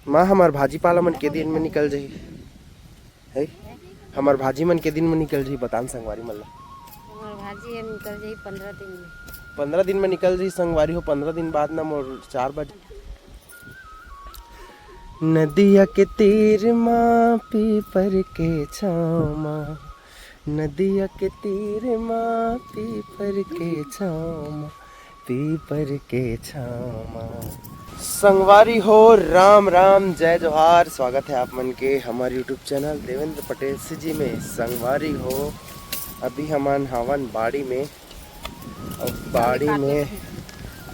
माँ हमार भाजी पाला मन के दिन में निकल जाही है, हमार भाजी मन के दिन में निकल जाही बतान संगवारी मन ला। हमार भाजी है निकल जाई 15 दिन में। 15 दिन में निकल जाही संगवारी हो। 15 दिन बाद ना मोर 4 बजे नदिया के तीर माँ पीपर के छाँव माँ, नदिया के तीर माँ पीपर के छाँव माँ, पीपर के छाँव माँ। संगवारी हो राम राम जय जोहार। स्वागत है आप मन के हमारे यूट्यूब चैनल देवेंद्र पटेल से जी में। संगवारी हो अभी हमन हवन बाड़ी में, और बाड़ी में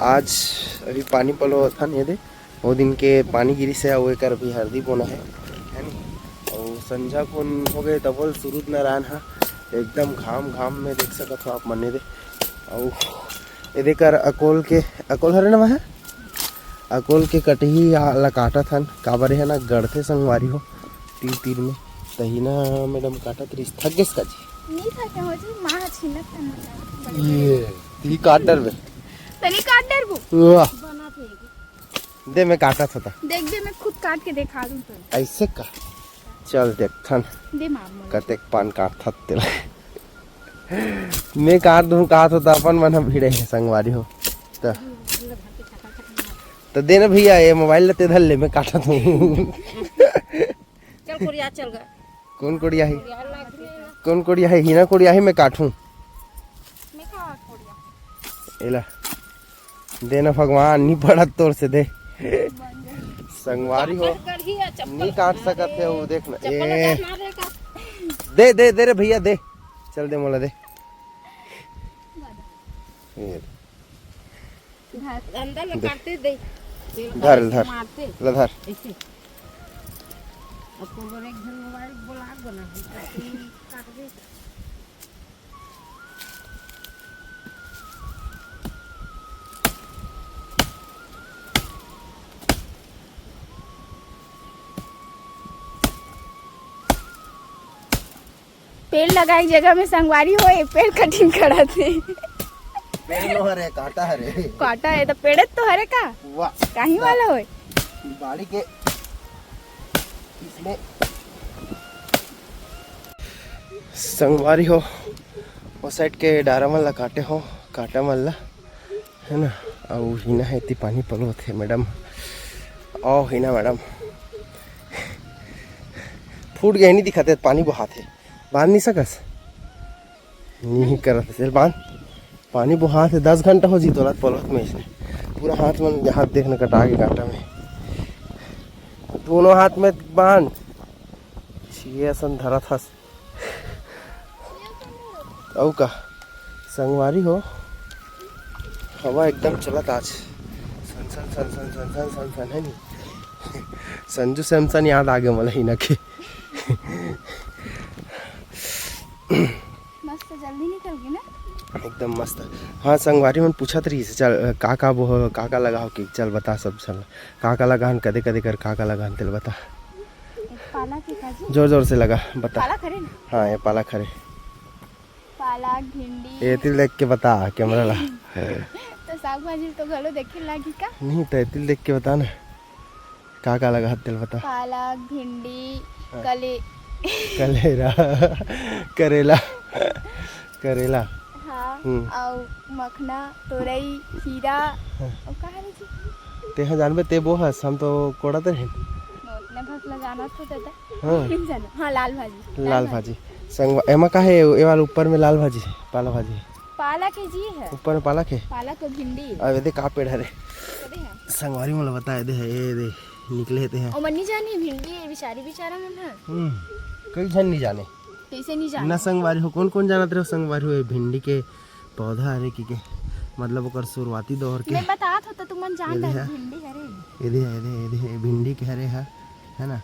आज अभी पानी पलो था नहीं दे वो दिन के पानी गिरी से वो कर अभी हल्दी बोना है नी। और संझा कौन हो गए तब सूरज नारायण हा एकदम घाम घाम में देख सकत हो आप मने दे। और ये देकर अकोल हरे ना है अकोल के कटही ला काटा था काबर है ना गढ़ते संगवारी हो तीर तीर में तही ना मैडम काटा त्रिस थक गए का जी नहीं था क्या हो जी मां छिनत ये ती काटर में तनी काट डर वो वाह बना थे दे मैं काटा था देख दे मैं खुद काट के दिखा दूं तो ऐसे का चल देख थन दे मार कते पान काट था तेरा मैं काट दूं काट होता अपन मन भिड़े है संगवारी हो तो देना भैया ये मोबाइल लेते धर ले मैं काटा दूं चल कोरिया चल गए। कौन कोड़िया है कौन कोड़िया है हीना कोड़िया है मैं काटूं मैं का कोड़िया एला देना भगवान नहीं पड़ा तोर से दे संगवारी हो नहीं काट सकत है वो देखना ए दे दे दे रे भैया दे चल दे मोला दे अंदर में काटते दे धर धर मारते ला धर ऐसे और कोबर एक जन मोबाइल बोला बना काट दे। पेड़ लगाई जगह में संगवारी हो ये पेड़ कटिंग करा थे पेड़ लो हरे काटा हरे काटा है तो पेड़ तो हरे का वाह कहीं वाला होए बाड़ी के इसमें संगवारी हो वो साइड के डारा मल्ला काटे हो काटा मल्ला है ना। और हिना है इतनी पानी पलो थे मैडम ओ हिना मैडम फूट गए नहीं दिखाते पानी बहा थे बांध नहीं सकस नहीं करत सिर्फ बांध पानी बुहा थे 10 घंटा हो जी तोला पलोत में इसने पूरा हाथ में हाथ देखने कटा के काटा में दोनों हाथ में बांध छिए सन धरा था औ का संगवारी हो हवा एकदम चलत आज सन सन सन सन सन सन सन सन है नहीं संजू सैमसन याद आ गया मला हिना के मस्त जल्दी निकल गई ना एकदम मस्त। हाँ संगवारी मन पूछत रही चल का वो का लगाओ कि चल बता सब चल का लगान कदे कदे कर का लगान तेल बता पालक की काजी जोर जोर से लगा बता पालक खरे ना हाँ ये पालक खरे पालक भिंडी ये तिल देख के बता कैमरा ला तो साग भाजी तो घलो देखे लागी का नहीं तो तिल देख के बता ना का लगा तेल बता पालक भिंडी कले कलेरा करेला करेला हाँ और मखना तोरई खीरा और का है जी ते जानबे ते वो हस हम तो कोड़ा ते हैं उतने भसला जाना तो दादा हाँ किन जाना हाँ लाल भाजी संग एमा का है ये वाला ऊपर में लाल भाजी पाला भाजी पालक है जी है ऊपर में पालक है पालक और भिंडी अब दे का पेड़ हरे कदे है संगवारी मोला बता दे है ये दे निकले थे हैं और मन्नी जानी भिंडी बेचारा मन है कई जन नहीं जाने कैसे नहीं जाने ना संगवारी हो कौन जानत रहे संगवारी हो भिंडी के पौधा हरे की के मतलब ओकर शुरुआती दौर के मैं बतात हो तो तुम मन जान रहे भिंडी हरे ये भिंडी के हरे है ना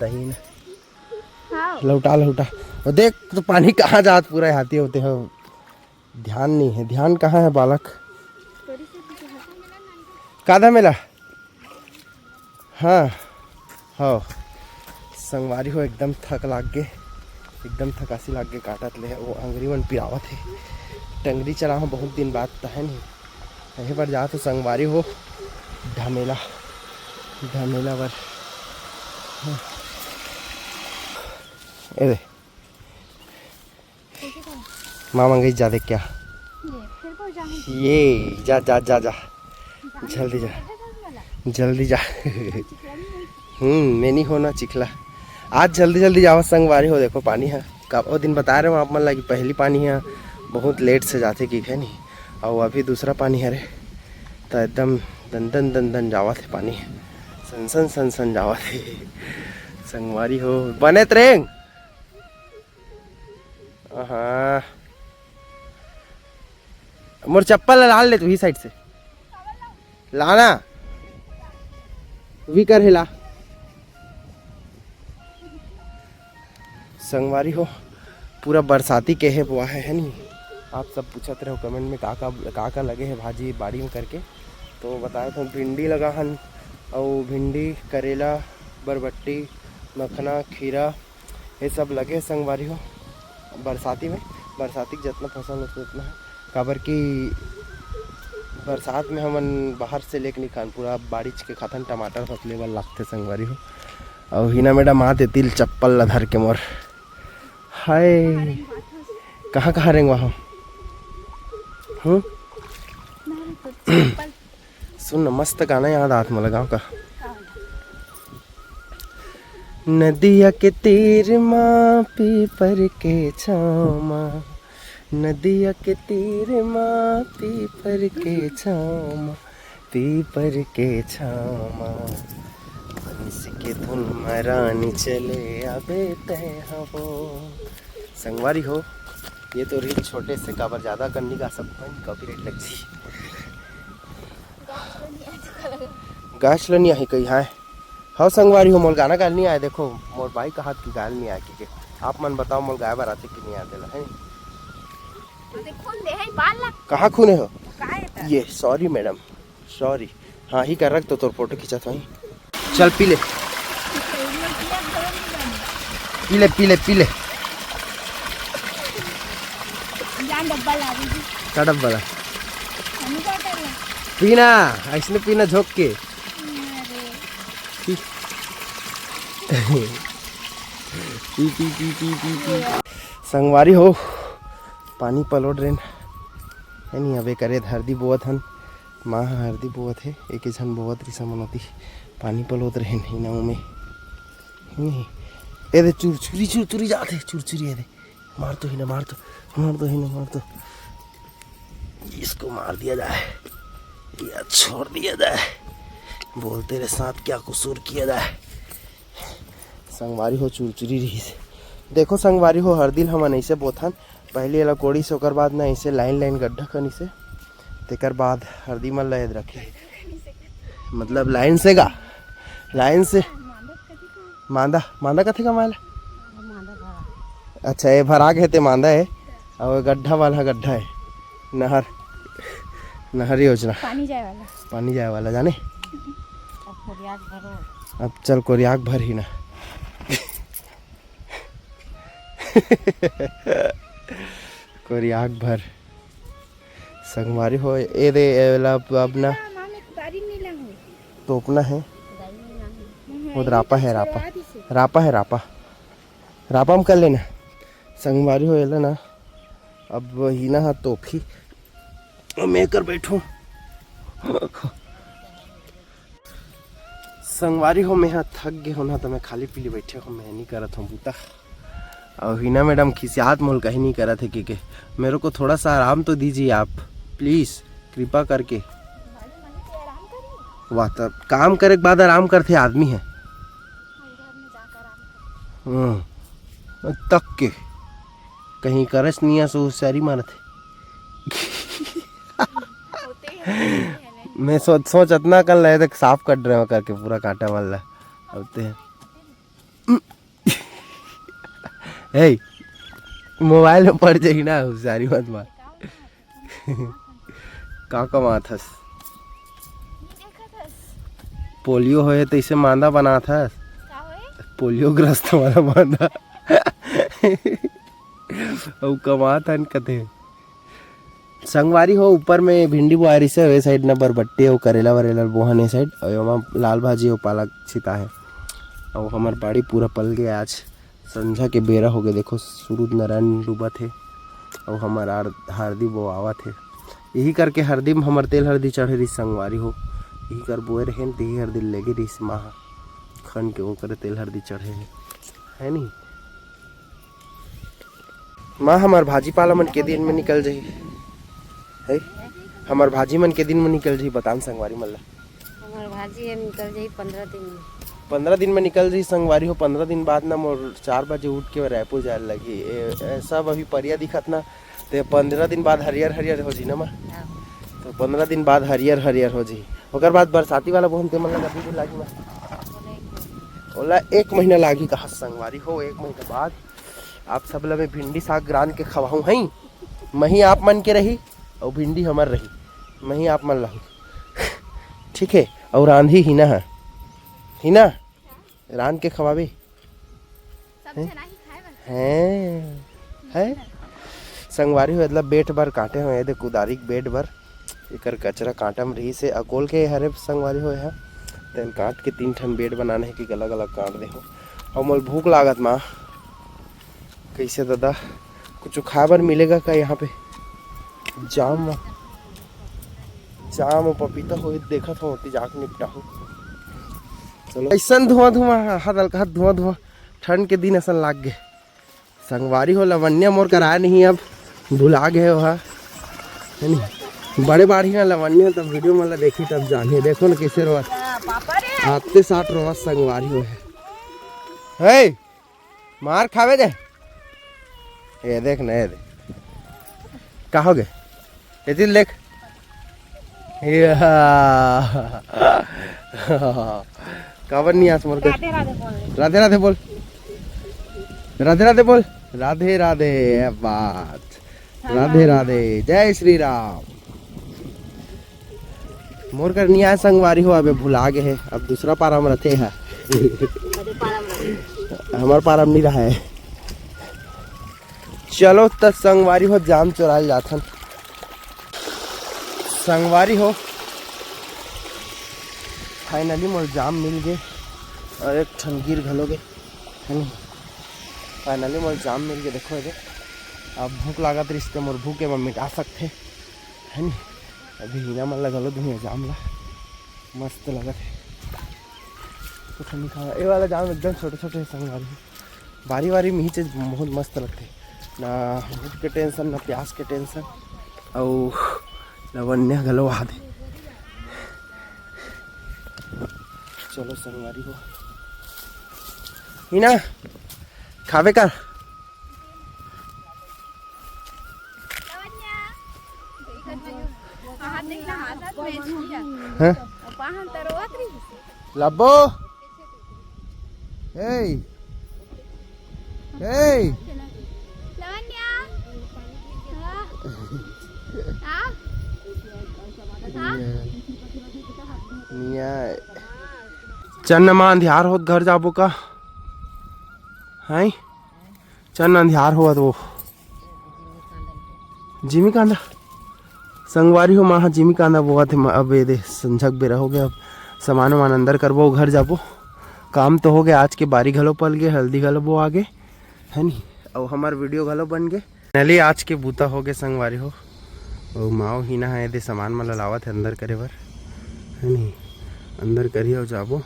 तहीन हाँ लौटा और देख तो पानी कहाँ जात पूरा हाथी होते हैं ध्यान नहीं है ध्यान कहाँ है बालक कादा मेला हाँ हो संगवारी हो एकदम थक लाग गए एकदम थकासी लाग गए काटत ले वो अंगरी मन पिरावत है टंगरी चला हूँ बहुत दिन बाद तो है नहीं यहीं पर जा तो संगवारी हो ढमेला ढमेला पर ए मामा गई जा देख क्या फिर को जाऊँ ये जा जा जा जा जल्दी जा जल्दी जा मैं नहीं होना चिखला आज जल्दी जल्दी जाओ संगवारी हो देखो पानी है कब वो दिन बता रहे हो आप मन लगी पहली पानी है बहुत लेट से जाते कि है नहीं और अभी दूसरा पानी है रे तो एकदम दन दन दन दन जावा थे पानी सन सन सन सन जावा थे संगवारी हो बने त्रेंग हाँ मोर चप्पल लाल ले तू ही साइड से लाना भी कर हिला संगवारी हो पूरा बरसाती के है बुआ है नहीं आप सब पूछते रहो कमेंट में का लगे है भाजी बाड़ी में करके तो बताया तो भिंडी लगा हन और भिंडी करेला बरबट्टी मखना खीरा ये सब लगे संगवारी हो बरसाती में बरसाती जितना फसल है उतना है काबर की बरसात में हमन बाहर से लेके नहीं खान पूरा बारिश के खातन टमाटर फसले वाल लगते संगवारी हो और हिना मैडम आते तिल चप्पल ला धर के मोर हाय कहाँ कहाँ रहेंगे वहाँ सुन मस्त गाना याद आत मला गाँव का नदिया के तीर माँ पीपर के छामा नदिया के तीर माँ पीपर के छामा पीपर के छामा बंस के धुन मरानी चले अबे तय हो संगवारी हो ये तो रील छोटे से काबर ज़्यादा करने का सब कॉपीराइट लग जी गाछ लो नहीं आई कहीं है हाँ संगवारी हो मोल गाना गाल नहीं आए देखो मोर भाई कहा कि गाल नहीं आए कि आप मन बताओ मोल गाय बार आते कि नहीं आते है कहाँ खूने हो ये सॉरी मैडम सॉरी हाँ ही कर रख तो तोर फोटो खींचा था चल पी ले पी ले पी ले पी ले डब्बा ला दीजिए क्या डब्बा ला पीना ऐसने पीना झोंक के P P P P P P संगवारी हो पानी पलोड रेन है नहीं अबे करे हरदी बोवत हन माँ हरदी बोवत है एक झन बोवत रही समनती पानी पलोद रहे नहीं ना में नहीं ए दे चुरचुरी चुरचुरी जाते चुरचुरी है दे मार तो ही ना मार तो ही ना मार तो इसको मार दिया जाए या छोड़ दिया जाए बोलते रहे साथ क्या कसूर किया जाए संगवारी हो चुरचुरी रही से देखो संगवारी हो हर दिन हम ऐसे बोथन पहले वाला कोड़ी से ओकर बाद ना ऐसे लाइन लाइन गड्ढा खनी से तेकर बाद हरदी मन लयद रखे मतलब लाइन से गा लाइन से मांदा मांदा कथे का माला अच्छा ये भरा के ते मांदा है और गड्ढा वाला गड्ढा है नहर नहर योजना पानी जाए वाला जाने अब चल कोरियाक भर ही ना कोरियाक भर संगवारी हो ए दे अब ना तोपना है वो रापा है रापा रापा है रापा रापा में कर लेना संगवारी हो एला ना अब ही ना हाथ तोपी मैं कर बैठूं संगवारी हो मैं यहाँ थक गए हो ना तो मैं खाली पीली बैठे हो मैं नहीं करत हूँ बूता और हिना मैडम खिसियात मोल कहीं नहीं करा थे कि मेरे को थोड़ा सा आराम तो दीजिए आप प्लीज़ कृपा करके वाह तब काम करे के बाद आराम करते आदमी है तक के कहीं करस नहीं है सो सारी मारत मैं सोच इतना कर रहे थे साफ कट रहे हो करके पूरा काटा वाला होते हैं हे मोबाइल में पड़ जाएगी ना सारी मत मार का कमाथस पोलियो होए तो इसे मांदा बना था पोलियो ग्रस्त वाला मांदा और कमा था कथे संगवारी हो ऊपर में भिंडी बुआरी से वे साइड न बरबट्टी और करेला वरेला बोहन साइड और वहाँ लाल भाजी और पालक छिता है और हमार बाड़ी पूरा पल गया। आज संझा के बेरा हो गए, देखो सूरज नारायण डूबा थे और हमार हरदी बोआवा थे। यही करके हरदी में हमार तेल हरदी चढ़े रही संगवारी हो, यही कर बोए रहे यही हरदी लेगे रही माह खन के वो करे तेल हरदी चढ़े है नी। माँ हमार भाजी पाला मन के दिन में निकल जाही है, हमार भाजी मन के दिन में निकल जाही बतान संगवारी मल्ला। हमार भाजी है निकल जाई 15 दिन में। 15 दिन में निकल जाही संगवारी हो। 15 दिन बाद ना मोर 4 बजे उठ के रायपुर जाए लगी। सब अभी परिया दिखत ना, तो 15 दिन बाद हरियर हरियर हो जी ना माँ। तो 15 दिन बाद हरियर हरियर हो जी। ओकर बाद बरसाती वाला बोहन ते मन लगा भी लागी माँ, ओला 1 महीना लागी कहा संगवारी हो। 1 महीना बाद आप सब ला मैं भिंडी साग रान के खवाऊँ हई। मही आप मन के रही और भिंडी हमार रही, मही आप मन रहू ठीक है। और रांधी हिना है, हिना रान के खवाबे है संगवारी हो। मतलब बेट भर काटे हुए दे कुदारी बेट भर एकर कचरा काटा में रही से अकोल के हरे संगवारी हो है। तेन काट के 3 ठन बेड बनाने है कि अलग अलग काट दे हो। और मोल भूख लागत माँ, कैसे दादा कुछ खाए बर मिलेगा का यहाँ पे? जाम जाम पपीता हो देखा था होती जाके निपटा हो। चलो ऐसा धुआं हल्का धुआं ठंड के दिन ऐसा लाग गए संगवारी हो। लवन्या मोर कराया नहीं, अब भुला गए हो है नहीं। बड़े बाढ़ी ना लवन्या तब वीडियो मतलब देखी तब जाने। देखो ना कैसे रोआ आते 60 रोआ संगवारी हो है। मार खावे दे ये देख ना, ये देख कहा हो गए ये दिल देख काबर नहीं आस मोर के। राधे राधे बोल, राधे राधे बोल, राधे राधे बात, राधे राधे जय श्री राम। मोर कर नहीं आया संगवारी हो, अबे भुला गए है। अब दूसरा पारा में रहते हैं हमार पारा में नहीं रहा है। चलो तब संगवारी हो जाम चुराए जाथन संगवारी हो। फाइनली मोर जाम मिल गए और एक ठन गिर घलोगे है नहीं। फाइनली मोर जाम मिल गए। देखो ये अब भूख लागत रिश्ते मोर भूखे में मिटा सकते है नहीं। अभी हिना मन लगा लो दुनिया जाम ला मस्त लगत है। कुछ नहीं खाया ये वाला जाम एकदम छोटे छोटे संगवारी बारी बारी में ही चीज बहुत मस्त लगते। ना भूख के टेंशन ना प्यास के टेंशन और लवन्या गलो आदे। चलो संगवारी हो हिना खावे कर लब्बो चन्न मां अंधियार होत घर जाबो का है। चन्न अंधियार होत वो जिमी कांदा संगवारी हो माँ जिमी कांदा बोआ थे। अब ये दे संझक बेरा हो गया, अब सामान वामान अंदर करबो घर जाबो। काम तो हो गया, आज के बारी घलो पल गए, हल्दी घलो बो आगे है नी। और हमार वीडियो घलो बन गए। नली आज के बूता हो गए संगवारी हो। और माओ ही ना है दे सामान मन लावत है अंदर करे बर है नी। अंदर करिए और जाबो।